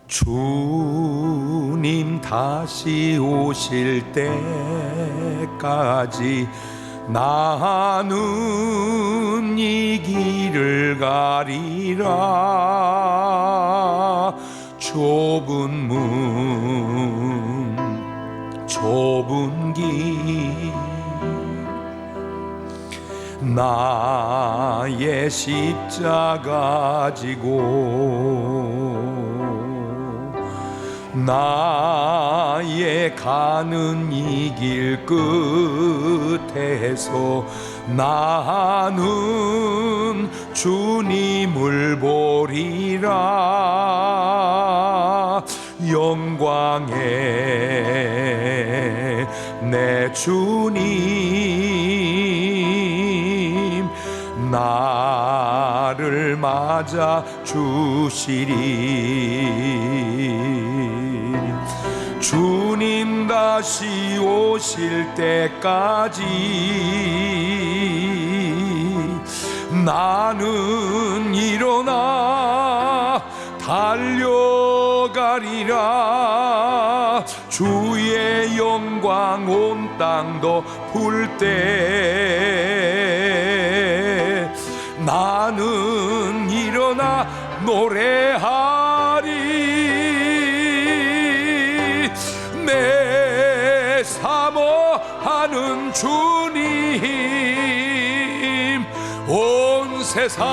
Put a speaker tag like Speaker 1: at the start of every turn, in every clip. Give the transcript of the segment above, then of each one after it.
Speaker 1: 주님 다시 오실 때까지 나는 이 길을 가리라. 좁은 문 좁은 길 나의 십자가 지고 나의 가는 이 길 끝에서 나는 주님을 보리라. 영광의 내 주님 나를 맞아 주시리. 주님 다시 오실 때까지 나는 일어나 달려가리라. 주의 영광 온 땅 덮을 때 나는 일어나 노래하리. 내 사모하는 주님 온 세상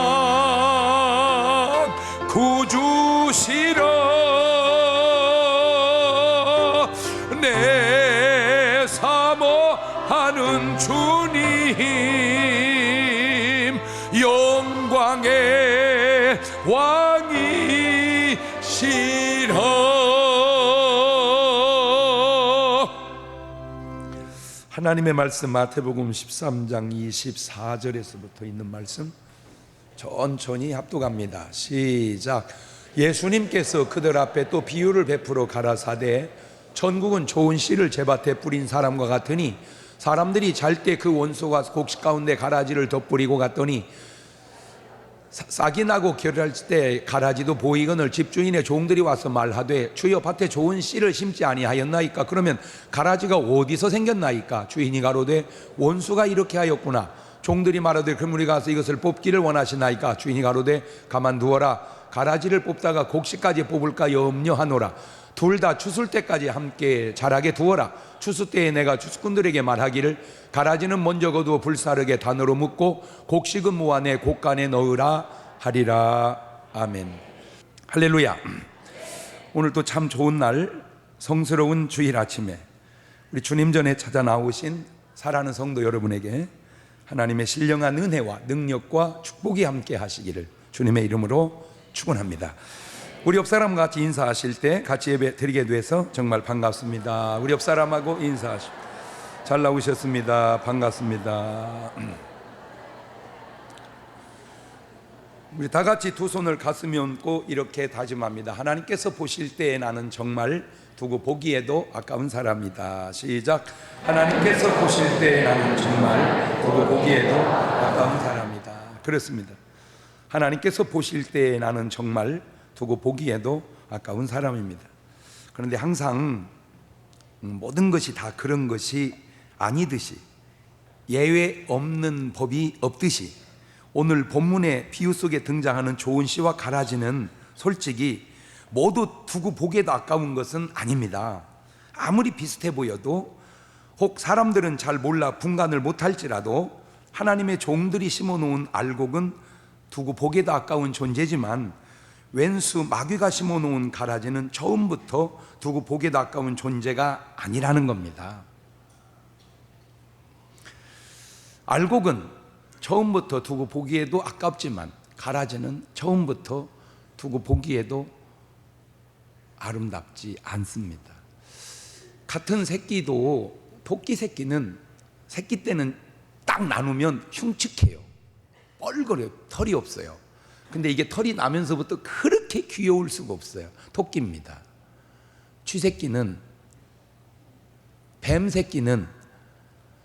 Speaker 1: 구주시라. 내 사모하는 주님 영광의 왕이시라. 하나님의 말씀 마태복음 13장 24절에서부터 있는 말씀 천천히 합독합니다. 시작. 예수님께서 그들 앞에 또 비유를 베풀어 가라사대 천국은 좋은 씨를 제밭에 뿌린 사람과 같으니 사람들이 잘 때 그 원소가 곡식 가운데 가라지를 덧뿌리고 갔더니 싹이 나고 결할 때 가라지도 보이거늘 집주인의 종들이 와서 말하되 주여 밭에 좋은 씨를 심지 아니하였나이까? 그러면 가라지가 어디서 생겼나이까? 주인이 가로되 원수가 이렇게 하였구나. 종들이 말하되 그럼 우리가 가서 이것을 뽑기를 원하시나이까? 주인이 가로되 가만두어라. 가라지를 뽑다가 곡식까지 뽑을까 염려하노라. 둘 다 추술 때까지 함께 자라게 두어라. 추수 때에 내가 추수꾼들에게 말하기를 가라지는 먼저 거두어 불사르게 단으로 묶고 곡식은 모아 내 곡간에 넣으라 하리라. 아멘. 할렐루야. 오늘 또 참 좋은 날, 성스러운 주일 아침에 우리 주님 전에 찾아 나오신 사랑하는 성도 여러분에게 하나님의 신령한 은혜와 능력과 축복이 함께 하시기를 주님의 이름으로 축원합니다. 우리 옆사람과 같이 인사하실 때 같이 예배 드리게 돼서 정말 반갑습니다. 우리 옆사람하고 인사하십시오. 잘 나오셨습니다. 반갑습니다. 우리 다 같이 두 손을 가슴에 얹고 이렇게 다짐합니다. 하나님께서 보실 때에 나는 정말 두고 보기에도 아까운 사람이다. 시작. 하나님께서 보실 때에 나는 정말 두고 보기에도 아까운 사람이다. 그렇습니다. 하나님께서 보실 때에 나는 정말 두고 보기에도 아까운 사람입니다. 그런데 항상 모든 것이 다 그런 것이 아니듯이, 예외 없는 법이 없듯이 오늘 본문의 비유 속에 등장하는 좋은 씨와 가라지는 솔직히 모두 두고 보기에도 아까운 것은 아닙니다. 아무리 비슷해 보여도, 혹 사람들은 잘 몰라 분간을 못할지라도 하나님의 종들이 심어놓은 알곡은 두고 보기에도 아까운 존재지만 왼수 마귀가 심어놓은 가라지는 처음부터 두고 보기에도 아까운 존재가 아니라는 겁니다. 알곡은 처음부터 두고 보기에도 아깝지만 가라지는 처음부터 두고 보기에도 아름답지 않습니다. 같은 새끼도 토끼 새끼는 새끼 때는 딱 나누면 흉측해요. 뻘거려요. 털이 없어요. 근데 이게 털이 나면서부터 그렇게 귀여울 수가 없어요. 토끼입니다. 쥐새끼는, 뱀새끼는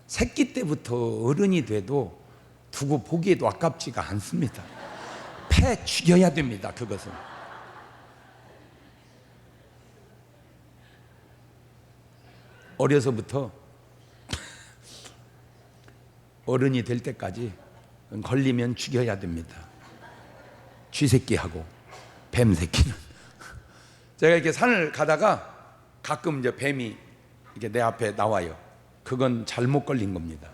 Speaker 1: 새끼 때부터 어른이 돼도 두고 보기에도 아깝지가 않습니다. 패 죽여야 됩니다. 그것은 어려서부터 어른이 될 때까지 걸리면 죽여야 됩니다. 쥐새끼하고 뱀새끼는. 제가 이렇게 산을 가다가 가끔 이제 뱀이 이렇게 내 앞에 나와요. 그건 잘못 걸린 겁니다.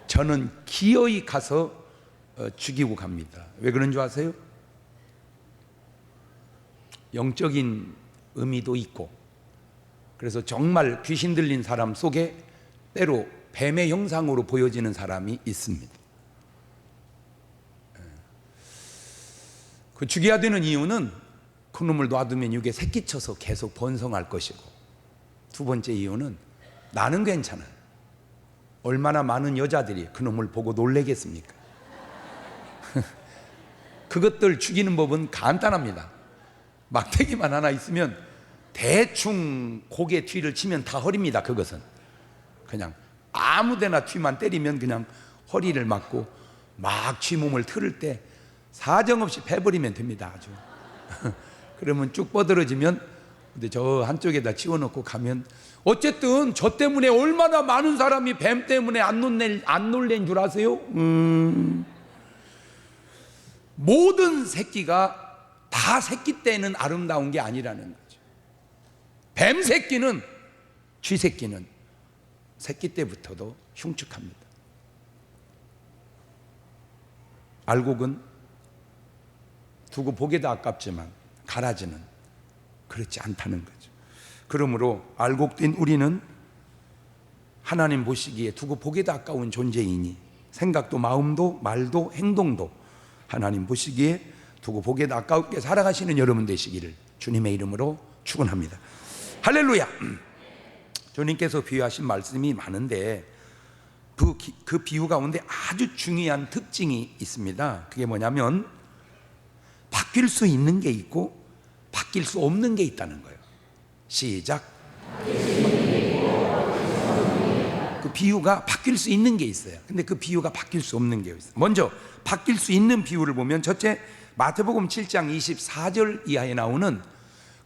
Speaker 1: 저는 기어이 가서 죽이고 갑니다. 왜 그런 줄 아세요? 영적인 의미도 있고, 그래서 정말 귀신 들린 사람 속에 때로 뱀의 형상으로 보여지는 사람이 있습니다. 그 죽여야 되는 이유는 그놈을 놔두면 이게 새끼쳐서 계속 번성할 것이고, 두 번째 이유는 나는 괜찮아. 얼마나 많은 여자들이 그놈을 보고 놀래겠습니까? 그것들 죽이는 법은 간단합니다. 막대기만 하나 있으면 대충 고개 뒤를 치면 다 허리입니다. 그것은 그냥 아무데나 뒤만 때리면 그냥 허리를 맞고, 막 쥐 몸을 틀을 때 사정없이 패버리면 됩니다. 아주. 그러면 쭉 뻗어지면 근데 저 한쪽에다 치워놓고 가면, 어쨌든 저 때문에 얼마나 많은 사람이 뱀 때문에 안 놀란 줄 아세요? 모든 새끼가 다 새끼 때는 아름다운 게 아니라는 거죠. 뱀 새끼는, 쥐 새끼는 새끼 때부터도 흉측합니다. 알곡은 두고 보기도 아깝지만 가라지는 그렇지 않다는 거죠. 그러므로 알곡된 우리는 하나님 보시기에 두고 보기도 아까운 존재이니, 생각도 마음도 말도 행동도 하나님 보시기에 두고 보기에도 아깝게 살아가시는 여러분 되시기를 주님의 이름으로 축원합니다. 할렐루야. 주님께서 비유하신 말씀이 많은데 그 비유 가운데 아주 중요한 특징이 있습니다. 그게 뭐냐면 바뀔 수 있는 게 있고 바뀔 수 없는 게 있다는 거예요. 시작. 그 비유가 바뀔 수 있는 게 있어요. 근데 그 비유가 바뀔 수 없는 게 있어요. 먼저 바뀔 수 있는 비유를 보면, 첫째 마태복음 7장 24절 이하에 나오는,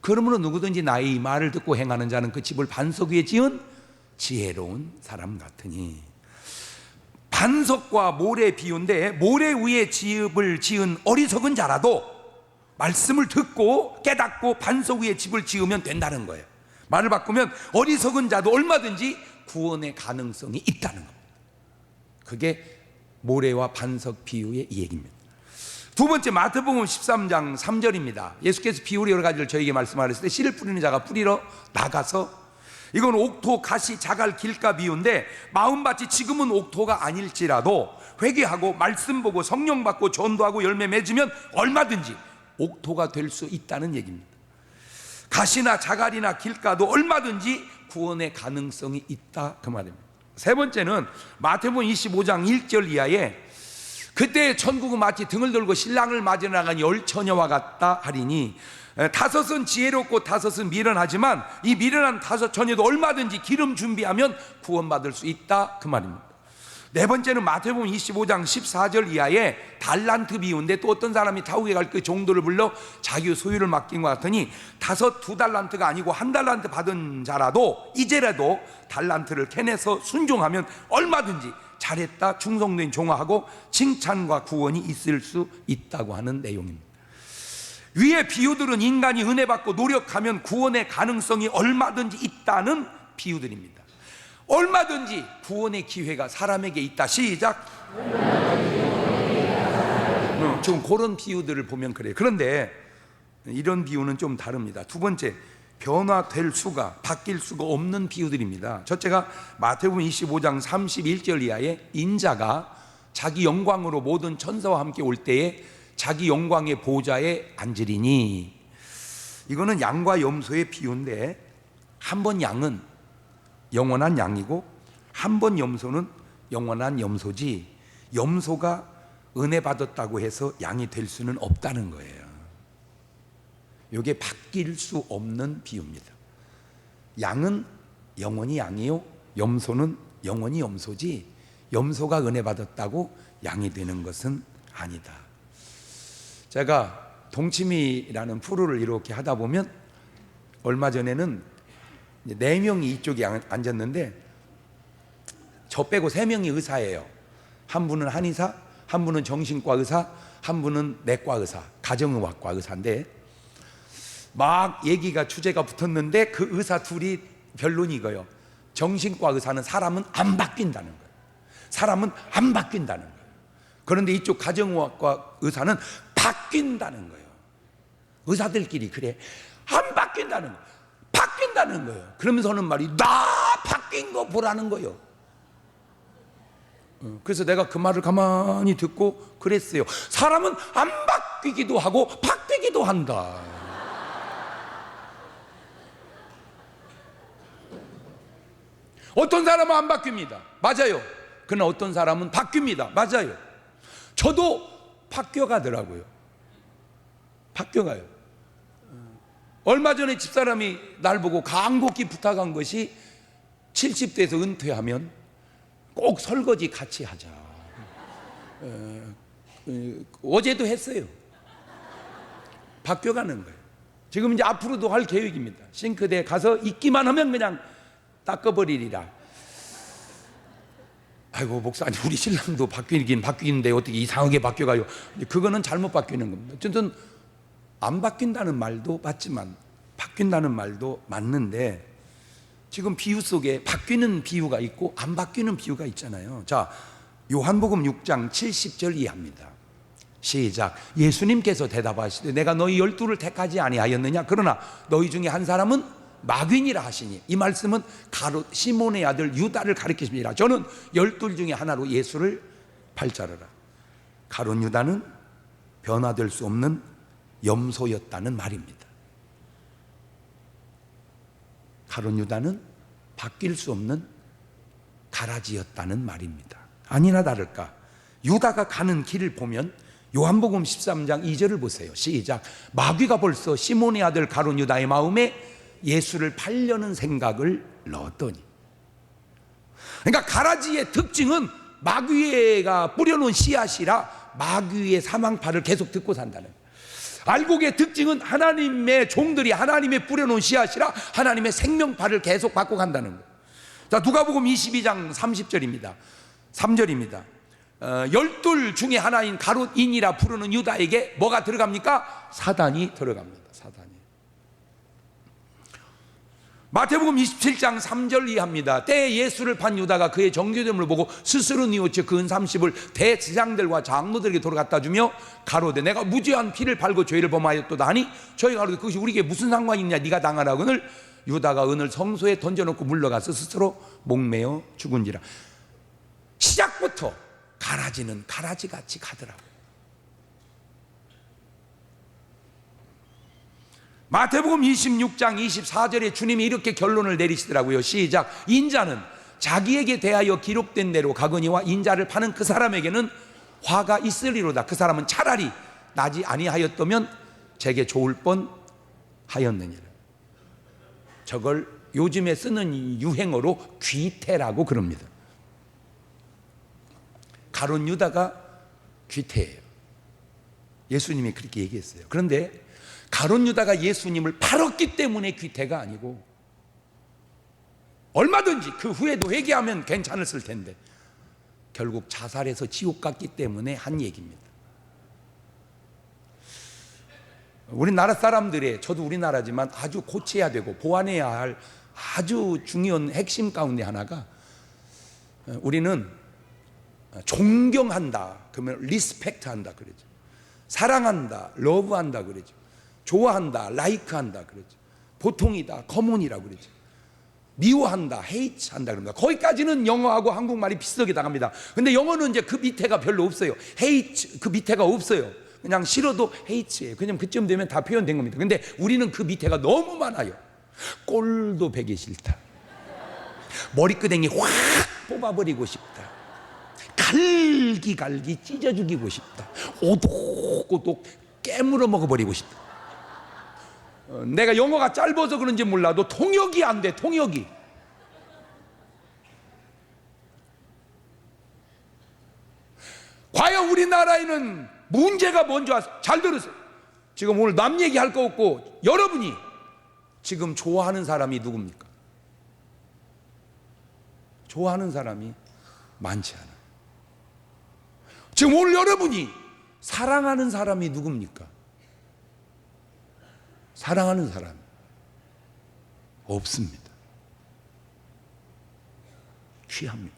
Speaker 1: 그러므로 누구든지 나의 이 말을 듣고 행하는 자는 그 집을 반석 위에 지은 지혜로운 사람 같으니. 반석과 모래 비유인데, 모래 위에 집을 지은 어리석은 자라도 말씀을 듣고 깨닫고 반석 위에 집을 지으면 된다는 거예요. 말을 바꾸면 어리석은 자도 얼마든지 구원의 가능성이 있다는 겁니다. 그게 모래와 반석 비유의 이 얘기입니다. 두 번째 마태복음 13장 3절입니다. 예수께서 비유의 여러 가지를 저에게 말씀하셨을 때, 씨를 뿌리는 자가 뿌리러 나가서, 이건 옥토, 가시, 자갈, 길가 비유인데, 마음밭이 지금은 옥토가 아닐지라도 회개하고 말씀 보고 성령 받고 전도하고 열매 맺으면 얼마든지 옥토가 될 수 있다는 얘기입니다. 가시나 자갈이나 길가도 얼마든지 구원의 가능성이 있다, 그 말입니다. 세 번째는 마태복음 25장 1절 이하에, 그때 천국은 마치 등을 들고 신랑을 맞으러 나간 열 처녀와 같다 하리니, 다섯은 지혜롭고 다섯은 미련하지만 이 미련한 다섯 처녀도 얼마든지 기름 준비하면 구원받을 수 있다, 그 말입니다. 네 번째는 마태복음 25장 14절 이하에 달란트 비유인데, 또 어떤 사람이 타국에 갈 그 종도를 불러 자기 소유를 맡긴 것 같으니, 두 달란트가 아니고 한 달란트 받은 자라도 이제라도 달란트를 캐내서 순종하면 얼마든지 잘했다, 충성된 종하고 칭찬과 구원이 있을 수 있다고 하는 내용입니다. 위의 비유들은 인간이 은혜 받고 노력하면 구원의 가능성이 얼마든지 있다는 비유들입니다. 얼마든지 구원의 기회가 사람에게 있다. 시작. 지금 그런 비유들을 보면 그래요. 그런데 이런 비유는 좀 다릅니다. 두 번째, 변화될 수가, 바뀔 수가 없는 비유들입니다. 첫째가 마태복음 25장 31절 이하에, 인자가 자기 영광으로 모든 천사와 함께 올 때에 자기 영광의 보좌에 앉으리니. 이거는 양과 염소의 비유인데, 한 번 양은 영원한 양이고 한 번 염소는 영원한 염소지, 염소가 은혜 받았다고 해서 양이 될 수는 없다는 거예요. 이게 바뀔 수 없는 비유입니다. 양은 영원히 양이요, 염소는 영원히 염소지, 염소가 은혜 받았다고 양이 되는 것은 아니다. 제가 동치미라는 프로를 이렇게 하다 보면, 얼마 전에는 이제 4명이 이쪽에 앉았는데 저 빼고 3명이 의사예요. 한 분은 한의사, 한 분은 정신과 의사, 한 분은 내과 의사, 가정의학과 의사인데 막 얘기가 주제가 붙었는데 그 의사 둘이 변론이 이거예요. 정신과 의사는 사람은 안 바뀐다는 거예요. 사람은 안 바뀐다는 거예요. 그런데 이쪽 가정의학과 의사는 바뀐다는 거예요. 의사들끼리 그래. 안 바뀐다는 거예요. 바뀐다는 거예요. 그러면서 하는 말이 나 바뀐 거 보라는 거예요. 그래서 내가 그 말을 가만히 듣고 그랬어요. 사람은 안 바뀌기도 하고 바뀌기도 한다. 어떤 사람은 안 바뀝니다. 맞아요. 그러나 어떤 사람은 바뀝니다. 맞아요. 저도 바뀌어가더라고요. 바뀌어가요. 얼마 전에 집사람이 날 보고 간곡히 부탁한 것이 70대에서 은퇴하면 꼭 설거지 같이 하자. 어제도 했어요. 바뀌어가는 거예요. 지금 이제 앞으로도 할 계획입니다. 싱크대에 가서 있기만 하면 그냥 닦아버리리라. 아이고 목사님, 우리 신랑도 바뀌긴 바뀌는데 어떻게 이상하게 바뀌어가요? 그거는 잘못 바뀌는 겁니다. 어쨌든 안 바뀐다는 말도 맞지만 바뀐다는 말도 맞는데 지금 비유 속에 바뀌는 비유가 있고 안 바뀌는 비유가 있잖아요. 자, 요한복음 6장 70절 이하입니다. 시작. 예수님께서 대답하시되 내가 너희 12를 택하지 아니하였느냐? 그러나 너희 중에 한 사람은 마귀니라 하시니, 이 말씀은 가롯 시몬의 아들 유다를 가리키십니다. 저는 12 중에 하나로 예수를 팔자르라. 가롯 유다는 변화될 수 없는 염소였다는 말입니다. 가롯 유다는 바뀔 수 없는 가라지였다는 말입니다. 아니나 다를까 유다가 가는 길을 보면 요한복음 13장 2절을 보세요. 시작. 마귀가 벌써 시몬의 아들 가롯 유다의 마음에 예수를 팔려는 생각을 넣었더니, 그러니까 가라지의 특징은 마귀가 뿌려놓은 씨앗이라 마귀의 사망파를 계속 듣고 산다는 거예요. 알곡의 특징은 하나님의 종들이 하나님의 뿌려놓은 씨앗이라 하나님의 생명파를 계속 받고 간다는 거예요. 자, 누가복음 22장 30절입니다. 3절입니다. 12 중에 하나인 가롯인이라 부르는 유다에게 뭐가 들어갑니까? 사단이 들어갑니다. 사단이. 마태복음 27장 3절 이하입니다. 때에 예수를 판 유다가 그의 정죄됨을 보고 스스로 뉘우쳐 그 은 30을 대제장들과 장로들에게 돌아갔다 주며 가로되 내가 무죄한 피를 팔고 죄를 범하였도다 하니 저희가 가로되 그것이 우리에게 무슨 상관이 있냐? 네가 당하라. 그늘 유다가 은을 성소에 던져놓고 물러가서 스스로 목매어 죽은지라. 시작부터 가라지는 가라지같이 가더라고요. 마태복음 26장 24절에 주님이 이렇게 결론을 내리시더라고요. 시작. 인자는 자기에게 대하여 기록된 대로 가거니와 인자를 파는 그 사람에게는 화가 있으리로다. 그 사람은 차라리 나지 아니하였다면 제게 좋을 뻔하였느니라. 저걸 요즘에 쓰는 유행어로 귀태라고 그럽니다. 가롯 유다가 귀태예요. 예수님이 그렇게 얘기했어요. 그런데 가롯 유다가 예수님을 팔았기 때문에 귀태가 아니고, 얼마든지 그 후에도 회개하면 괜찮았을 텐데 결국 자살해서 지옥 갔기 때문에 한 얘기입니다. 우리나라 사람들의, 저도 우리나라지만 아주 고쳐야 되고 보완해야 할 아주 중요한 핵심 가운데 하나가, 우리는 존경한다 그러면 리스펙트한다 그러죠. 사랑한다, 러브한다 그러죠. 좋아한다, 라이크한다 그러죠. 보통이다, 커먼이라고 그러죠. 미워한다, 헤이트한다 그럽니다. 거기까지는 영어하고 한국말이 비슷하게 나갑니다. 근데 영어는 이제 그 밑에가 별로 없어요. 헤이트 그 밑에가 없어요. 그냥 싫어도 헤이트예요. 그냥 그쯤 되면 다 표현된 겁니다. 근데 우리는 그 밑에가 너무 많아요. 꼴도 베기 싫다, 머리끄댕이 확 뽑아버리고 싶다, 갈기 찢어 죽이고 싶다, 오독오독 깨물어 먹어버리고 싶다. 내가 영어가 짧아서 그런지 몰라도 통역이 안 돼. 통역이. 과연 우리나라에는 문제가 뭔지 아세요? 잘 들으세요. 지금 오늘 남 얘기할 거 없고 여러분이 지금 좋아하는 사람이 누굽니까? 좋아하는 사람이 많지 않아요. 지금 오늘 여러분이 사랑하는 사람이 누굽니까? 사랑하는 사람 없습니다. 귀합니다.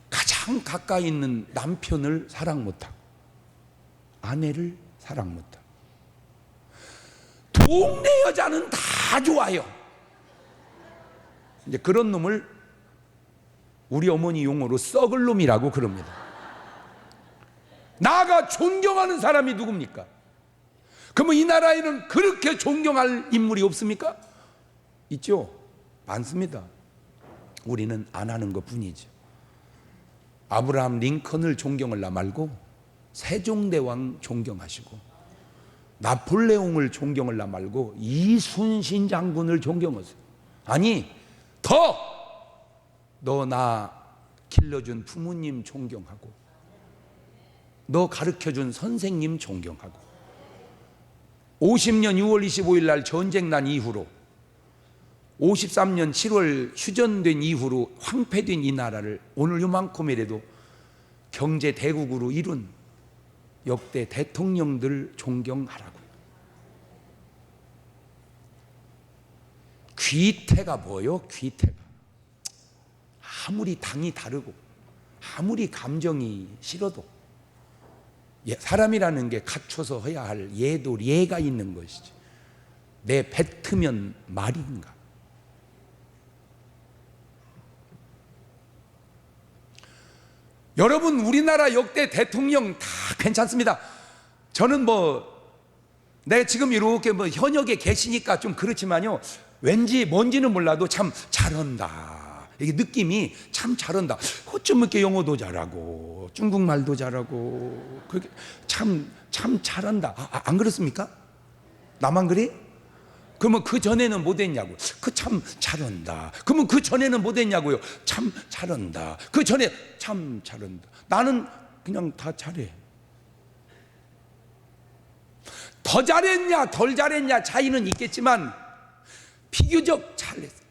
Speaker 1: 가장 가까이 있는 남편을 사랑 못하고 아내를 사랑 못하고 동네 여자는 다 좋아요. 이제 그런 놈을 우리 어머니 용어로 썩을 놈이라고 그럽니다. 나가 존경하는 사람이 누굽니까? 그러면 이 나라에는 그렇게 존경할 인물이 없습니까? 있죠? 많습니다. 우리는 안 하는 것 뿐이죠. 아브라함 링컨을 존경하려 말고 세종대왕 존경하시고, 나폴레옹을 존경하려 말고 이순신 장군을 존경하세요. 아니, 너 나 길러준 부모님 존경하고, 너 가르쳐준 선생님 존경하고, 50년 6월 25일 날 전쟁 난 이후로 53년 7월 휴전된 이후로 황폐된 이 나라를 오늘 요만큼이라도 경제 대국으로 이룬 역대 대통령들 존경하라고요. 귀태가 뭐요? 귀태가 아무리 당이 다르고 아무리 감정이 싫어도 사람이라는 게 갖춰서 해야 할 예도 예가 있는 것이지, 내 뱉으면 말인가. 여러분, 우리나라 역대 대통령 다 괜찮습니다. 저는 내가 지금 이렇게 현역에 계시니까 좀 그렇지만요, 왠지 뭔지는 몰라도 참 잘한다, 이게 느낌이 참 잘한다. 어쩜 이렇게 영어도 잘하고 중국말도 잘하고 그렇게 참 잘한다. 안 그렇습니까? 나만 그래? 그러면 그 전에는 뭐 됐냐고? 그 참 잘한다. 그러면 그 전에는 뭐 됐냐고요? 참 잘한다. 그 전에 참 잘한다. 나는 그냥 다 잘해. 더 잘했냐 덜 잘했냐 차이는 있겠지만 비교적 잘했어요.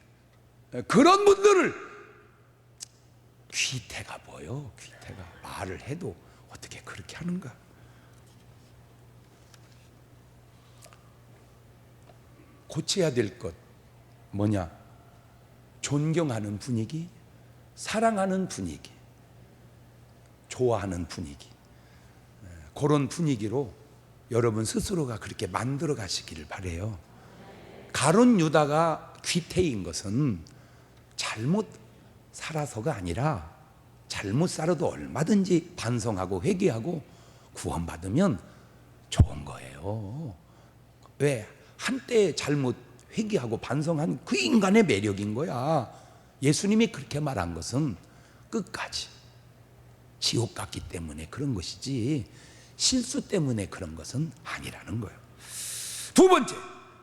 Speaker 1: 그런 분들을 귀태가 뭐요? 귀태가 말을 해도 어떻게 그렇게 하는가? 고쳐야 될 것 뭐냐? 존경하는 분위기, 사랑하는 분위기, 좋아하는 분위기, 그런 분위기로 여러분 스스로가 그렇게 만들어 가시기를 바라요. 가룟 유다가 귀태인 것은 잘못 살아서가 아니라 잘못 살아도 얼마든지 반성하고 회개하고 구원받으면 좋은 거예요. 왜? 한때 잘못 회개하고 반성한 그 인간의 매력인 거야. 예수님이 그렇게 말한 것은 끝까지 지옥 갔기 때문에 그런 것이지 실수 때문에 그런 것은 아니라는 거예요. 두 번째,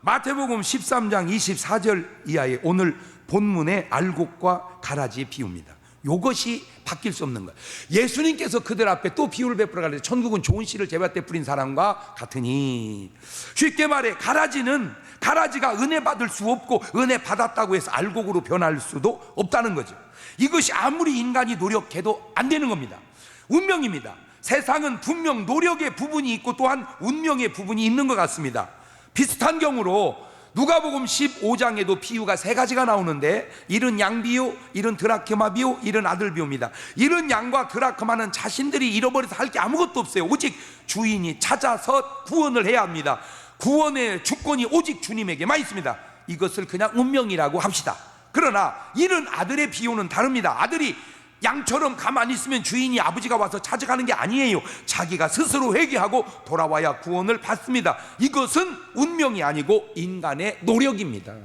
Speaker 1: 마태복음 13장 24절 이하의 오늘 본문의 알곡과 가라지의 비유입니다. 이것이 바뀔 수 없는 거예요. 예수님께서 그들 앞에 또 비유를 베풀어 가르쳐 천국은 좋은 씨를 제밭에 뿌린 사람과 같으니, 쉽게 말해 가라지가 은혜 받을 수 없고 은혜 받았다고 해서 알곡으로 변할 수도 없다는 거죠. 이것이 아무리 인간이 노력해도 안 되는 겁니다. 운명입니다. 세상은 분명 노력의 부분이 있고 또한 운명의 부분이 있는 것 같습니다. 비슷한 경우로 누가복음 15장에도 비유가 세 가지가 나오는데, 잃은 양 비유, 잃은 드라크마 비유, 잃은 아들 비유입니다. 잃은 양과 드라크마는 자신들이 잃어버려서 할 게 아무것도 없어요. 오직 주인이 찾아서 구원을 해야 합니다. 구원의 주권이 오직 주님에게만 있습니다. 이것을 그냥 운명이라고 합시다. 그러나 잃은 아들의 비유는 다릅니다. 아들이 양처럼 가만히 있으면 주인이 아버지가 와서 찾아가는 게 아니에요. 자기가 스스로 회개하고 돌아와야 구원을 받습니다. 이것은 운명이 아니고 인간의 노력입니다.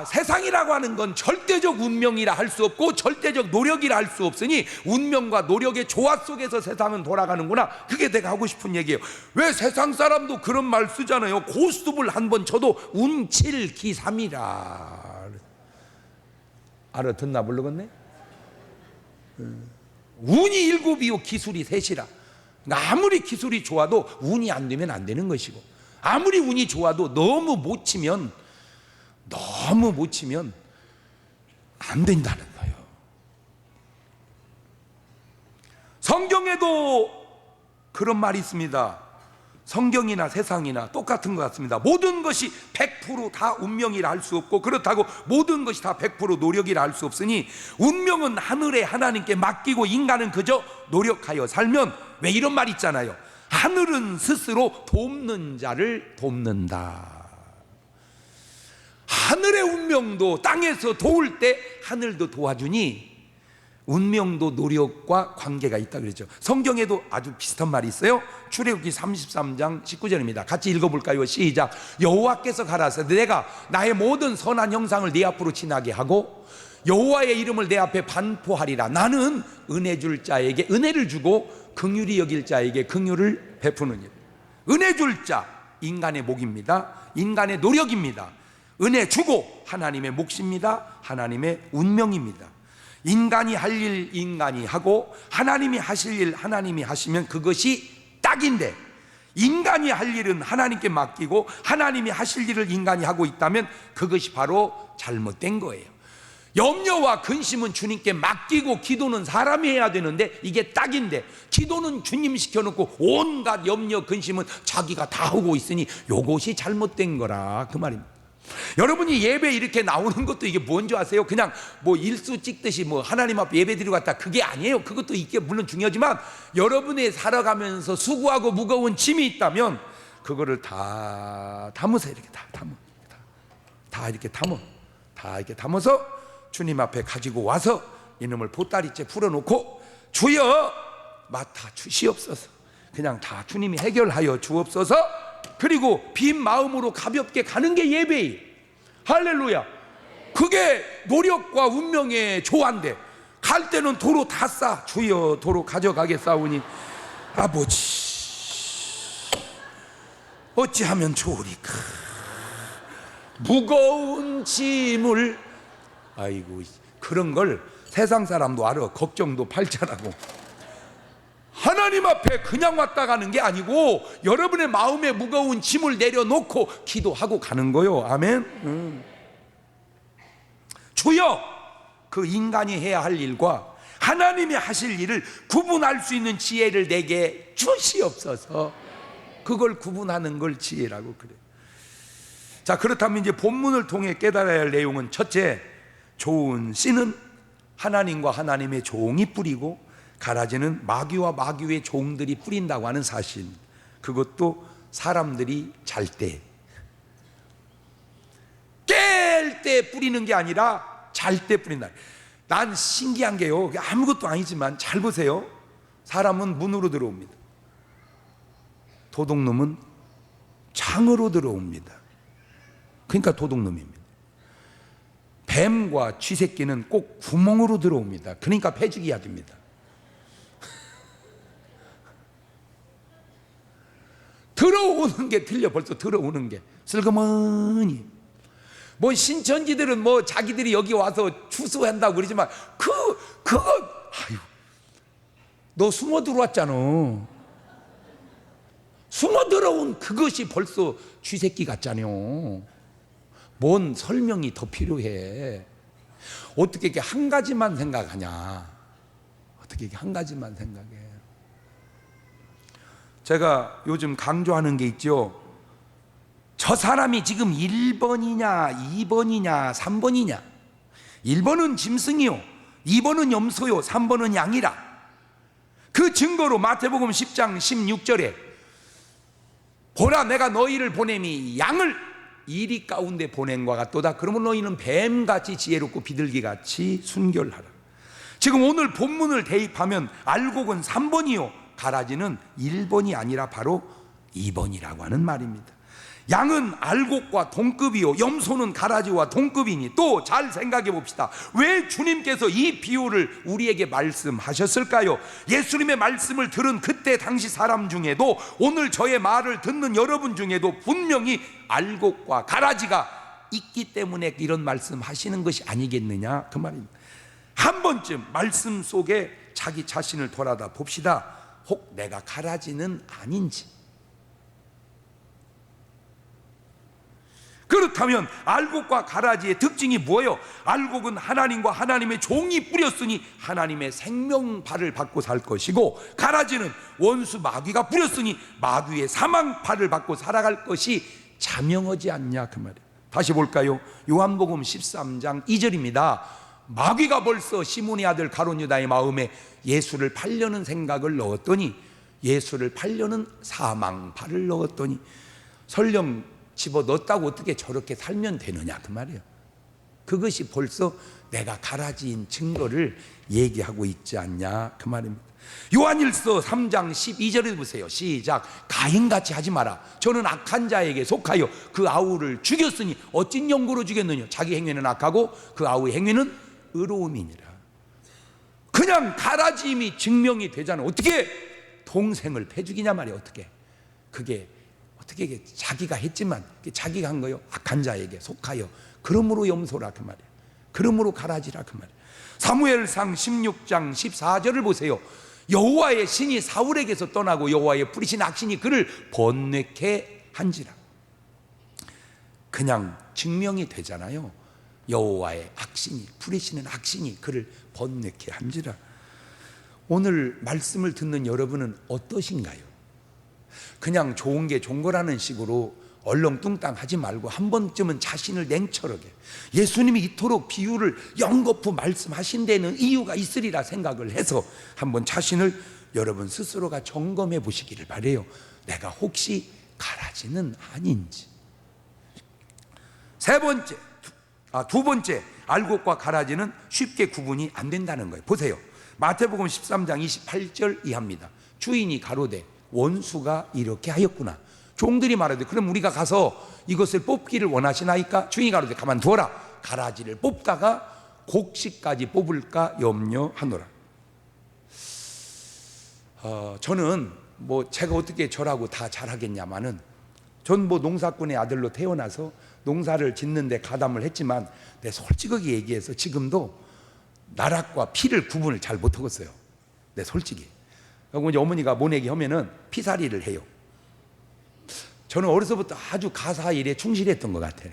Speaker 1: 세상이라고 하는 건 절대적 운명이라 할 수 없고 절대적 노력이라 할 수 없으니 운명과 노력의 조화 속에서 세상은 돌아가는구나. 그게 내가 하고 싶은 얘기예요. 왜 세상 사람도 그런 말 쓰잖아요. 고스톱을 한번 쳐도 운칠기삼이라. 알아듣나 모르겠네. 운이 7이요 기술이 3이라. 그러니까 아무리 기술이 좋아도 운이 안 되면 안 되는 것이고, 아무리 운이 좋아도 너무 못 치면 안 된다는 거예요. 성경에도 그런 말이 있습니다. 성경이나 세상이나 똑같은 것 같습니다. 모든 것이 100%다 운명이라 할 수 없고, 그렇다고 모든 것이 다 100% 노력이라 할 수 없으니 운명은 하늘에 하나님께 맡기고 인간은 그저 노력하여 살면, 왜 이런 말 있잖아요. 하늘은 스스로 돕는 자를 돕는다. 하늘의 운명도 땅에서 도울 때 하늘도 도와주니 운명도 노력과 관계가 있다 그랬죠. 성경에도 아주 비슷한 말이 있어요. 출애굽기 33장 19절입니다. 같이 읽어볼까요? 시작. 여호와께서 가라사대 내가 나의 모든 선한 형상을 네 앞으로 지나게 하고 여호와의 이름을 내 앞에 반포하리라. 나는 은혜 줄 자에게 은혜를 주고 긍휼히 여길 자에게 긍휼을 베푸느니라. 은혜 줄 자, 인간의 목입니다. 인간의 노력입니다. 은혜 주고 하나님의 몫입니다. 하나님의 운명입니다. 인간이 할 일 인간이 하고 하나님이 하실 일 하나님이 하시면 그것이 딱인데, 인간이 할 일은 하나님께 맡기고 하나님이 하실 일을 인간이 하고 있다면 그것이 바로 잘못된 거예요. 염려와 근심은 주님께 맡기고 기도는 사람이 해야 되는데 이게 딱인데, 기도는 주님 시켜놓고 온갖 염려 근심은 자기가 다 하고 있으니 요것이 잘못된 거라, 그 말입니다. 여러분이 예배 이렇게 나오는 것도 이게 뭔지 아세요? 그냥 뭐 일수 찍듯이 뭐 하나님 앞에 예배 드리고 갔다, 그게 아니에요. 그것도 이게 물론 중요하지만 여러분이 살아가면서 수고하고 무거운 짐이 있다면 그거를 다 담으세요. 이렇게 다 이렇게 담아서 주님 앞에 가지고 와서 이놈을 보따리째 풀어놓고 주여 맡아 주시옵소서, 그냥 다 주님이 해결하여 주옵소서. 그리고 빈 마음으로 가볍게 가는 게 예배예요. 할렐루야. 그게 노력과 운명의 조화인데, 갈 때는 도로 다 싸. 주여 도로 가져가겠사오니 아버지 어찌하면 좋으리까. 무거운 짐을, 아이고 그런 걸 세상 사람도 알아. 걱정도 팔자라고. 하나님 앞에 그냥 왔다 가는 게 아니고 여러분의 마음에 무거운 짐을 내려놓고 기도하고 가는 거요. 아멘. 주여, 그 인간이 해야 할 일과 하나님이 하실 일을 구분할 수 있는 지혜를 내게 주시옵소서. 그걸 구분하는 걸 지혜라고 그래요. 자, 그렇다면 이제 본문을 통해 깨달아야 할 내용은, 첫째, 좋은 씨는 하나님과 하나님의 종이 뿌리고 가라지는 마귀와 마귀의 종들이 뿌린다고 하는 사실, 그것도 사람들이 잘 때, 깰 때 뿌리는 게 아니라 잘 때 뿌린다. 난 신기한 게요, 아무것도 아니지만 잘 보세요. 사람은 문으로 들어옵니다. 도둑놈은 창으로 들어옵니다. 그러니까 도둑놈입니다. 뱀과 쥐새끼는 꼭 구멍으로 들어옵니다. 그러니까 패죽이야 됩니다. 들어오는 게 틀려. 벌써 들어오는 게 슬그머니. 뭐 신천지들은 뭐 자기들이 여기 와서 추수한다고 그러지만 그거 아유, 너 숨어 들어왔잖아. 숨어 들어온 그것이 벌써 쥐새끼 같잖아요. 뭔 설명이 더 필요해. 어떻게 이렇게 한 가지만 생각하냐? 어떻게 이렇게 한 가지만 생각해? 제가 요즘 강조하는 게 있죠. 저 사람이 지금 1번이냐 2번이냐 3번이냐. 1번은 짐승이요, 2번은 염소요, 3번은 양이라. 그 증거로 마태복음 10장 16절에 보라 내가 너희를 보냄이 양을 이리 가운데 보낸과 같도다. 그러면 너희는 뱀같이 지혜롭고 비둘기같이 순결하라. 지금 오늘 본문을 대입하면 알곡은 3번이요 가라지는 1번이 아니라 바로 2번이라고 하는 말입니다. 양은 알곡과 동급이요 염소는 가라지와 동급이니, 또 잘 생각해 봅시다. 왜 주님께서 이 비유를 우리에게 말씀하셨을까요? 예수님의 말씀을 들은 그때 당시 사람 중에도, 오늘 저의 말을 듣는 여러분 중에도 분명히 알곡과 가라지가 있기 때문에 이런 말씀 하시는 것이 아니겠느냐, 그 말입니다. 한 번쯤 말씀 속에 자기 자신을 돌아다 봅시다. 혹 내가 가라지는 아닌지. 그렇다면 알곡과 가라지의 특징이 뭐예요? 알곡은 하나님과 하나님의 종이 뿌렸으니 하나님의 생명발을 받고 살 것이고, 가라지는 원수 마귀가 뿌렸으니 마귀의 사망발을 받고 살아갈 것이 자명하지 않냐 그 말이에요. 다시 볼까요? 요한복음 13장 2절입니다. 마귀가 벌써 시몬의 아들 가룟 유다의 마음에 예수를 팔려는 생각을 넣었더니, 예수를 팔려는 사망발을 넣었더니, 설령 집어넣었다고 어떻게 저렇게 살면 되느냐 그 말이에요. 그것이 벌써 내가 가라지인 증거를 얘기하고 있지 않냐 그 말입니다. 요한일서 3장 12절에 보세요. 시작. 가인같이 하지 마라. 저는 악한 자에게 속하여 그 아우를 죽였으니 어찐 영구로 죽였느냐. 자기 행위는 악하고 그 아우의 행위는 의로움이니라. 그냥 가라지임이 증명이 되잖아. 어떻게 동생을 패죽이냐 말이야. 어떻게 자기가 했지만 자기가 한 거요. 악한 자에게 속하여 그러므로 염소라 그 말이야. 그러므로 가라지라 그 말이야. 사무엘상 16장 14절을 보세요. 여호와의 신이 사울에게서 떠나고 여호와의 부리신 악신이 그를 번뇌케 한지라. 그냥 증명이 되잖아요. 여호와의 악신이, 부리시는 악신이 그를 번뇌케 한지라. 오늘 말씀을 듣는 여러분은 어떠신가요? 그냥 좋은 게 좋은 거라는 식으로 얼렁뚱땅 하지 말고 한 번쯤은 자신을 냉철하게, 예수님이 이토록 비유를 연거푸 말씀하신 데는 이유가 있으리라 생각을 해서 한번 자신을 여러분 스스로가 점검해 보시기를 바래요. 내가 혹시 가라지는 아닌지. 두 번째, 알곡과 가라지는 쉽게 구분이 안 된다는 거예요. 보세요. 마태복음 13장 28절 이하입니다. 주인이 가로되 원수가 이렇게 하였구나. 종들이 말하되 그럼 우리가 가서 이것을 뽑기를 원하시나이까? 주인이 가로되 가만두어라. 가라지를 뽑다가 곡식까지 뽑을까 염려하노라. 저는 제가 어떻게 저라고 다 잘하겠냐마는, 전 농사꾼의 아들로 태어나서 농사를 짓는데 가담을 했지만, 내 솔직하게 얘기해서 지금도 나락과 피를 구분을 잘 못하겠어요. 내 솔직히. 그리고 이제 어머니가 모내기 하면은 피살이를 해요. 저는 어려서부터 아주 가사 일에 충실했던 것 같아요.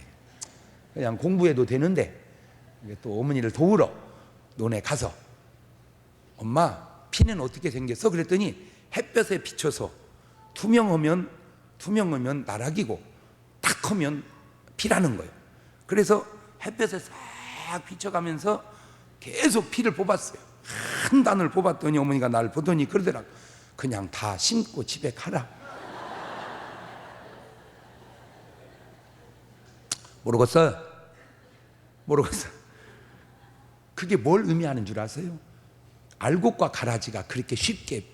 Speaker 1: 그냥 공부해도 되는데 또 어머니를 도우러 논에 가서 엄마 피는 어떻게 생겼어? 그랬더니 햇볕에 비춰서 투명하면 나락이고 딱 하면 피라는 거예요. 그래서 햇볕에 싹 비춰가면서 계속 피를 뽑았어요. 한 단을 뽑았더니 어머니가 나를 보더니 그러더라고. 그냥 다 심고 집에 가라. 모르겠어. 그게 뭘 의미하는 줄 아세요? 알곡과 가라지가 그렇게 쉽게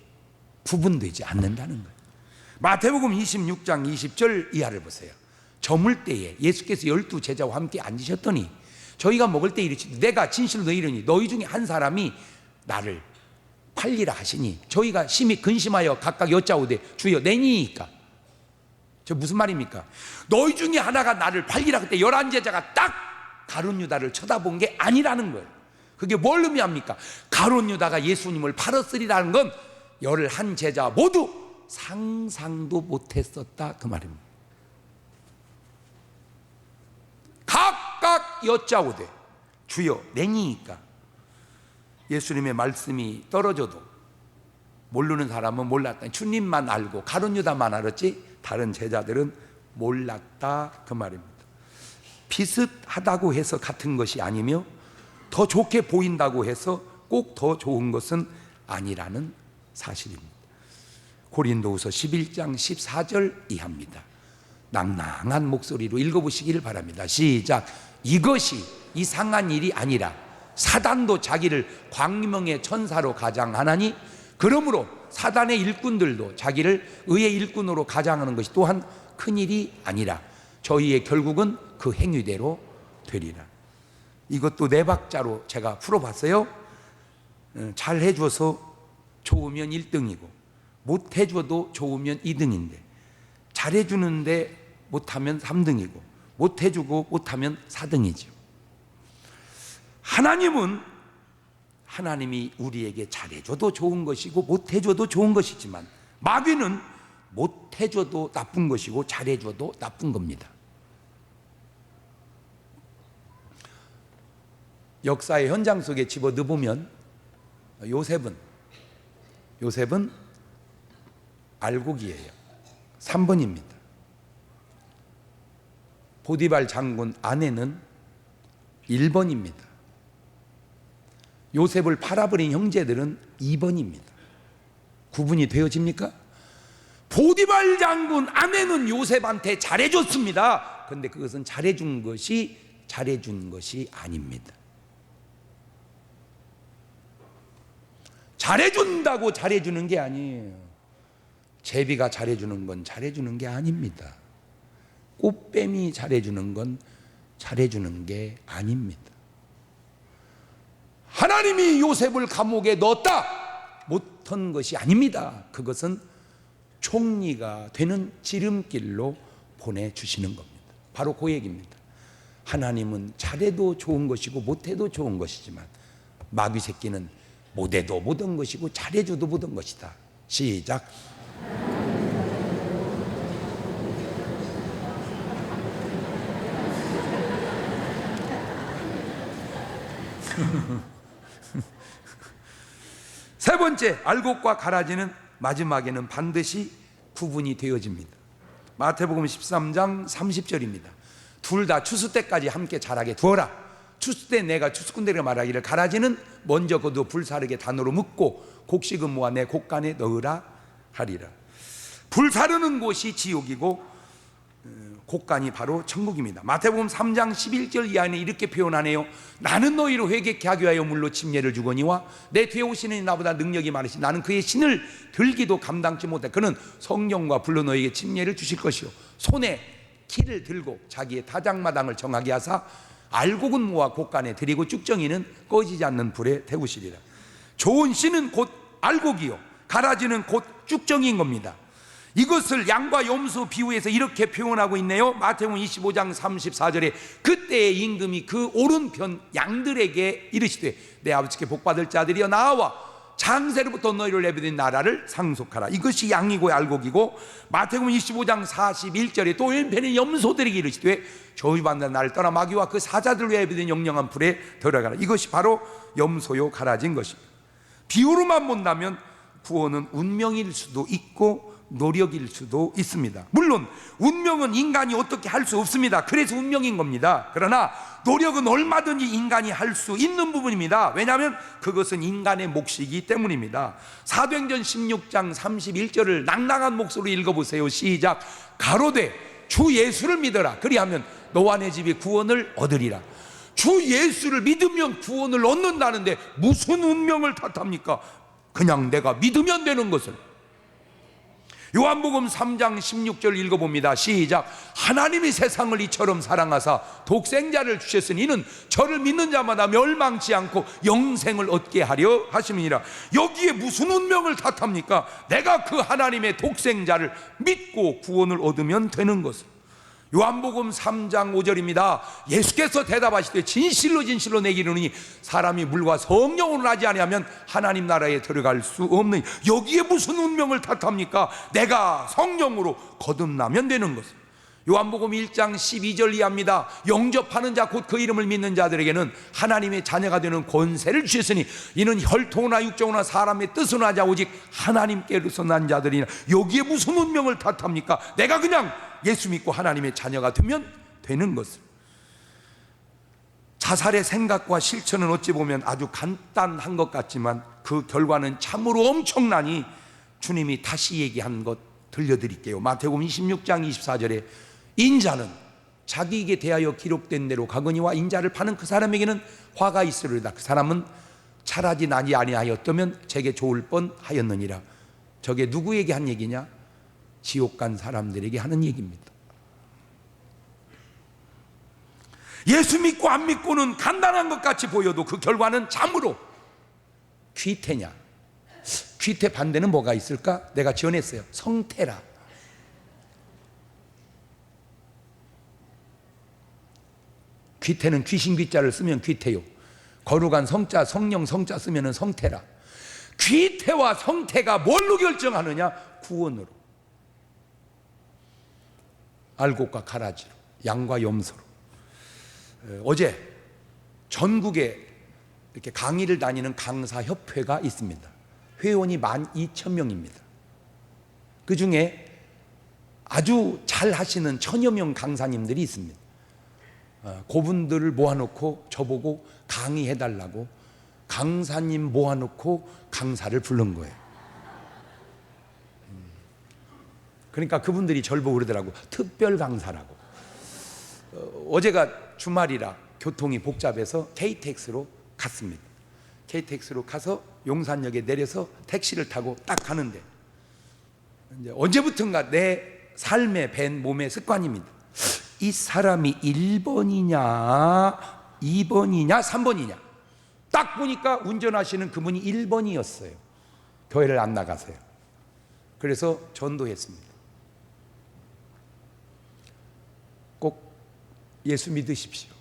Speaker 1: 구분되지 않는다는 거예요. 마태복음 26장 20절 이하를 보세요. 저물 때에 예수께서 12 제자와 함께 앉으셨더니 저희가 먹을 때 이르시되 내가 진실로 너희이르니 너희 중에 한 사람이 나를 팔리라 하시니 저희가 심히 근심하여 각각 여짜오되 주여 내니이까? 저 무슨 말입니까? 너희 중에 하나가 나를 팔리라. 그때 11제자가 딱 가룟 유다를 쳐다본 게 아니라는 거예요. 그게 뭘 의미합니까? 가룟 유다가 예수님을 팔았으리라는 건 11제자 모두 상상도 못했었다 그 말입니다. 각각 여짜오되 주여 내니이까? 예수님의 말씀이 떨어져도 모르는 사람은 몰랐다. 주님만 알고 가룟 유다만 알았지 다른 제자들은 몰랐다 그 말입니다. 비슷하다고 해서 같은 것이 아니며 더 좋게 보인다고 해서 꼭 더 좋은 것은 아니라는 사실입니다. 고린도후서 11장 14절 이하입니다. 낭낭한 목소리로 읽어보시기를 바랍니다. 시작. 이것이 이상한 일이 아니라 사단도 자기를 광명의 천사로 가장하나니 그러므로 사단의 일꾼들도 자기를 의의 일꾼으로 가장하는 것이 또한 큰일이 아니라 저희의 결국은 그 행위대로 되리라. 이것도 네 박자로 제가 풀어봤어요. 잘 해줘서 좋으면 1등이고 못 해줘도 좋으면 2등인데 잘해주는데 못하면 3등이고 못해주고 못하면 4등이죠. 하나님이 우리에게 잘해줘도 좋은 것이고 못해줘도 좋은 것이지만 마귀는 못해줘도 나쁜 것이고 잘해줘도 나쁜 겁니다. 역사의 현장 속에 집어넣으면 요셉은 알곡이에요. 3번입니다. 보디발 장군 아내는 1번입니다. 요셉을 팔아버린 형제들은 2번입니다. 구분이 되어집니까? 보디발 장군 아내는 요셉한테 잘해줬습니다. 그런데 그것은 잘해준 것이 아닙니다. 잘해준다고 잘해주는 게 아니에요. 제비가 잘해주는 건 잘해주는 게 아닙니다. 꽃뱀이 잘해주는 건 잘해주는 게 아닙니다. 하나님이 요셉을 감옥에 넣었다 못한 것이 아닙니다. 그것은 총리가 되는 지름길로 보내주시는 겁니다. 바로 그 얘기입니다. 하나님은 잘해도 좋은 것이고 못해도 좋은 것이지만 마귀 새끼는 못해도 못한 것이고 잘해줘도 못한 것이다. 시작. 세 번째, 알곡과 가라지는 마지막에는 반드시 구분이 되어집니다. 마태복음 13장 30절입니다. 둘 다 추수 때까지 함께 자라게 두어라. 추수 때 내가 추수꾼들에게 말하기를 가라지는 먼저 거두어 불사르게 단으로 묶고 곡식은 모아 내 곡간에 넣으라 하리라. 불사르는 곳이 지옥이고 곡간이 바로 천국입니다. 마태복음 3장 11절 이하에는 이렇게 표현하네요. 나는 너희를 회개케 하기 위하여 물로 침례를 주거니와 내 뒤에 오시는 나보다 능력이 많으시 나는 그의 신을 들기도 감당치 못해. 그는 성령과 불로 너희에게 침례를 주실 것이요 손에 키를 들고 자기의 타작마당을 정하게 하사 알곡은 모아 곡간에 들이고 쭉정이는 꺼지지 않는 불에 태우시리라. 좋은 씨는 곧 알곡이요 가라지는 곧 쭉정이인 겁니다. 이것을 양과 염소 비유해서 이렇게 표현하고 있네요. 마태복음 25장 34절에 그때의 임금이 그 오른편 양들에게 이르시되 내 아버지께 복받을 자들이여 나와 장세로부터 너희를 내버린 나라를 상속하라. 이것이 양이고 알곡이고 마태복음 25장 41절에 또 왼편의 염소들에게 이르시되 저주받는 나를 떠나 마귀와 그 사자들을 내버린 영영한 불에 들어가라. 이것이 바로 염소요 가라진 것입니다. 비유로만 본다면 구원은 운명일 수도 있고 노력일 수도 있습니다. 물론 운명은 인간이 어떻게 할 수 없습니다. 그래서 운명인 겁니다. 그러나 노력은 얼마든지 인간이 할 수 있는 부분입니다. 왜냐하면 그것은 인간의 몫이기 때문입니다. 사도행전 16장 31절을 낭낭한 목소리로 읽어보세요. 시작. 가로되 주 예수를 믿어라. 그리하면 너와 내 집이 구원을 얻으리라. 주 예수를 믿으면 구원을 얻는다는데 무슨 운명을 탓합니까? 그냥 내가 믿으면 되는 것을. 요한복음 3장 16절 읽어봅니다. 시작. 하나님이 세상을 이처럼 사랑하사 독생자를 주셨으니 이는 저를 믿는 자마다 멸망치 않고 영생을 얻게 하려 하심이니라. 여기에 무슨 운명을 탓합니까? 내가 그 하나님의 독생자를 믿고 구원을 얻으면 되는 것을. 요한복음 3장 5절입니다. 예수께서 대답하시되 진실로 진실로 내게 이르노니 사람이 물과 성령으로 하지 아니하면 하나님 나라에 들어갈 수 없느니. 여기에 무슨 운명을 탓합니까? 내가 성령으로 거듭나면 되는 것을. 요한복음 1장 12절 이하입니다. 영접하는 자 곧 그 이름을 믿는 자들에게는 하나님의 자녀가 되는 권세를 주셨으니 이는 혈통이나 육정이나 사람의 뜻으로 하자 오직 하나님께로서 난 자들이나. 여기에 무슨 운명을 탓합니까? 내가 그냥 예수 믿고 하나님의 자녀가 되면 되는 것을. 자살의 생각과 실천은 어찌 보면 아주 간단한 것 같지만 그 결과는 참으로 엄청나니 주님이 다시 얘기한 것 들려드릴게요. 마태복음 26장 24절에 인자는 자기에게 대하여 기록된 대로 가거니와 인자를 파는 그 사람에게는 화가 있으리로다. 그 사람은 차라리 나지 아니하였다면 제게 좋을 뻔하였느니라. 저게 누구에게 한 얘기냐? 지옥 간 사람들에게 하는 얘기입니다. 예수 믿고 안 믿고는 간단한 것 같이 보여도 그 결과는 참으로 귀태냐? 귀태 반대는 뭐가 있을까? 내가 지어냈어요. 성태라. 귀태는 귀신 귀자를 쓰면 귀태요. 거룩한 성자 성령 성자 쓰면 성태라. 귀태와 성태가 뭘로 결정하느냐? 구원으로. 알곡과 가라지로, 양과 염소로. 어제 전국에 이렇게 강의를 다니는 강사협회가 있습니다. 회원이 12,000명입니다. 그 중에 아주 잘 하시는 1000여 명 강사님들이 있습니다. 그분들을 모아놓고 저보고 강의해달라고 강사님 모아놓고 강사를 부른 거예요. 그러니까 그분들이 저를 보고 그러더라고. 특별 강사라고. 어제가 주말이라 교통이 복잡해서 KTX로 갔습니다. KTX로 가서 용산역에 내려서 택시를 타고 딱 가는데 이제 언제부턴가 내 삶에 밴 몸의 습관입니다. 이 사람이 1번이냐 2번이냐 3번이냐 딱 보니까 운전하시는 그분이 1번이었어요. 교회를 안 나가세요. 그래서 전도했습니다. 꼭 예수 믿으십시오.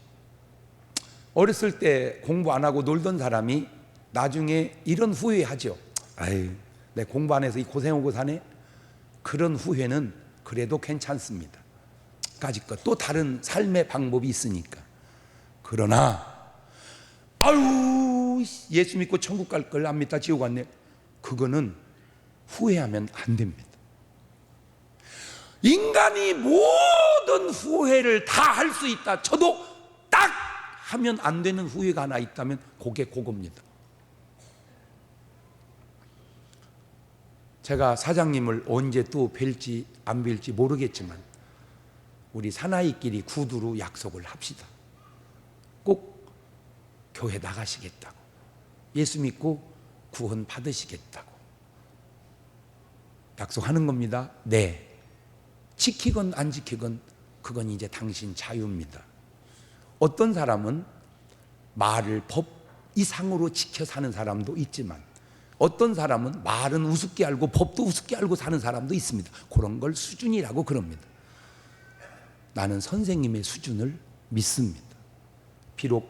Speaker 1: 어렸을 때 공부 안 하고 놀던 사람이 나중에 이런 후회하죠. 아유, 내 공부 안 해서 이 고생하고 사네. 그런 후회는 그래도 괜찮습니다. 까짓것 또 다른 삶의 방법이 있으니까. 그러나 아유, 예수 믿고 천국 갈 걸 안 믿다 지옥 갔네. 그거는 후회하면 안 됩니다. 인간이 모든 후회를 다 할 수 있다 쳐도 딱 하면 안 되는 후회가 하나 있다면 그게 그겁니다. 제가 사장님을 언제 또 뵐지 안 뵐지 모르겠지만 우리 사나이끼리 구두로 약속을 합시다. 꼭 교회 나가시겠다고, 예수 믿고 구원 받으시겠다고 약속하는 겁니다. 네. 지키건 안 지키건 그건 이제 당신 자유입니다. 어떤 사람은 말을 법 이상으로 지켜 사는 사람도 있지만 어떤 사람은 말은 우습게 알고 법도 우습게 알고 사는 사람도 있습니다. 그런 걸 수준이라고 그럽니다. 나는 선생님의 수준을 믿습니다. 비록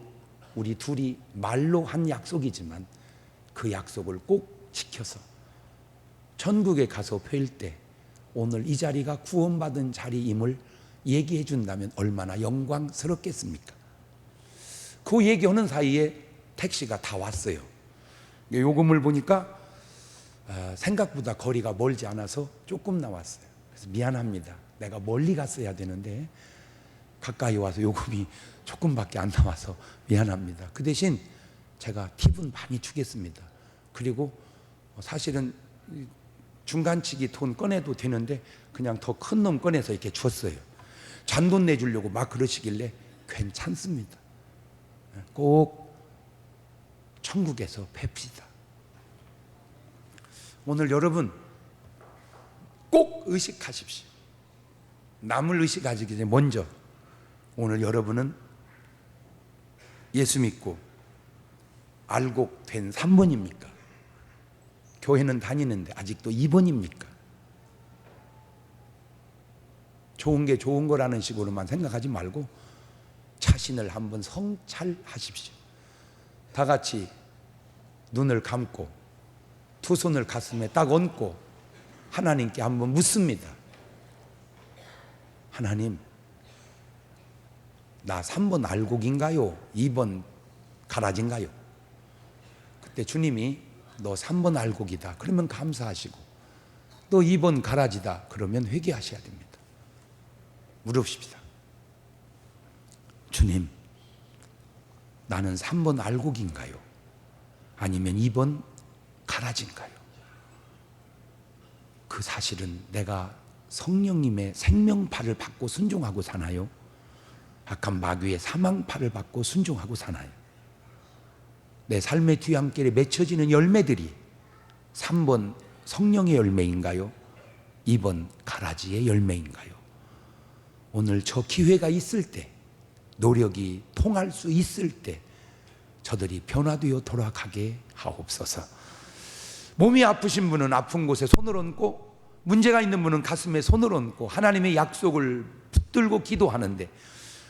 Speaker 1: 우리 둘이 말로 한 약속이지만 그 약속을 꼭 지켜서 천국에 가서 뵐 때 오늘 이 자리가 구원받은 자리임을 얘기해 준다면 얼마나 영광스럽겠습니까? 그 얘기하는 사이에 택시가 다 왔어요. 요금을 보니까 생각보다 거리가 멀지 않아서 조금 나왔어요. 그래서 미안합니다. 내가 멀리 갔어야 되는데 가까이 와서 요금이 조금밖에 안 나와서 미안합니다. 그 대신 제가 팁은 많이 주겠습니다. 그리고 사실은 중간치기 돈 꺼내도 되는데 그냥 더 큰 놈 꺼내서 이렇게 줬어요. 잔돈 내주려고 막 그러시길래 괜찮습니다. 꼭 천국에서 뵙시다. 오늘 여러분 꼭 의식하십시오. 남을 의식하시기 전에 먼저 오늘 여러분은 예수 믿고 알고 된 3번입니까? 교회는 다니는데 아직도 2번입니까? 좋은 게 좋은 거라는 식으로만 생각하지 말고 자신을 한번 성찰하십시오. 다 같이 눈을 감고 두 손을 가슴에 딱 얹고 하나님께 한번 묻습니다. 하나님, 나 3번 알곡인가요? 2번 가라지인가요? 그때 주님이 너 3번 알곡이다 그러면 감사하시고 또 2번 가라지다 그러면 회개하셔야 됩니다. 물읍시다. 주님, 나는 3번 알곡인가요? 아니면 2번 가라지인가요? 그 사실은 내가 성령님의 생명파를 받고 순종하고 사나요? 악한 마귀의 사망파를 받고 순종하고 사나요? 내 삶의 뒤안길에 맺혀지는 열매들이 3번 성령의 열매인가요? 2번 가라지의 열매인가요? 오늘 저 기회가 있을 때, 노력이 통할 수 있을 때 저들이 변화되어 돌아가게 하옵소서. 몸이 아프신 분은 아픈 곳에 손을 얹고 문제가 있는 분은 가슴에 손을 얹고 하나님의 약속을 붙들고 기도하는데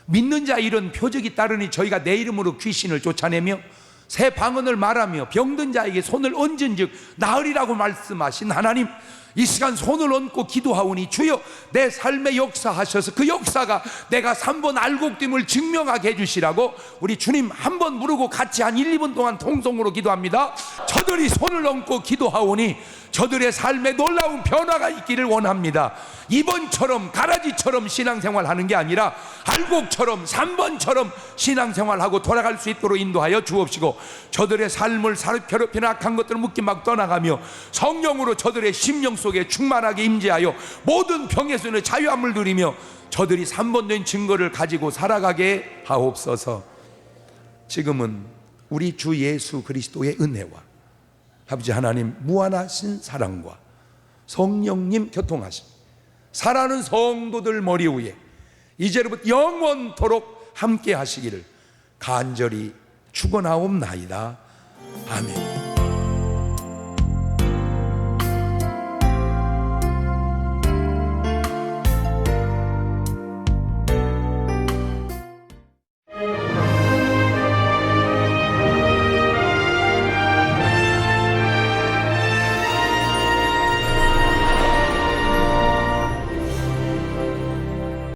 Speaker 1: 믿는 자 이런 표적이 따르니 저희가 내 이름으로 귀신을 쫓아내며 새 방언을 말하며 병든 자에게 손을 얹은 즉 나으리라고 말씀하신 하나님, 이 시간 손을 얹고 기도하오니 주여 내 삶에 역사하셔서 그 역사가 내가 3번 알곡됨을 증명하게 해주시라고 우리 주님 한 번 부르고 같이 한 1, 2분 동안 통성으로 기도합니다. 저들이 손을 얹고 기도하오니 저들의 삶에 놀라운 변화가 있기를 원합니다. 2번처럼 가라지처럼 신앙생활 하는 게 아니라 알곡처럼 3번처럼 신앙생활하고 돌아갈 수 있도록 인도하여 주옵시고, 저들의 삶을 괴롭히는 악한 것들을 묶임막 떠나가며 성령으로 저들의 심령 속에 충만하게 임재하여 모든 병에서는 자유함을 누리며 저들이 3번 된 증거를 가지고 살아가게 하옵소서. 지금은 우리 주 예수 그리스도의 은혜와 아버지 하나님 무한하신 사랑과 성령님 교통하심, 사랑하는 성도들 머리 위에 이제로부터 영원토록 함께 하시기를 간절히 축원하옵나이다. 아멘.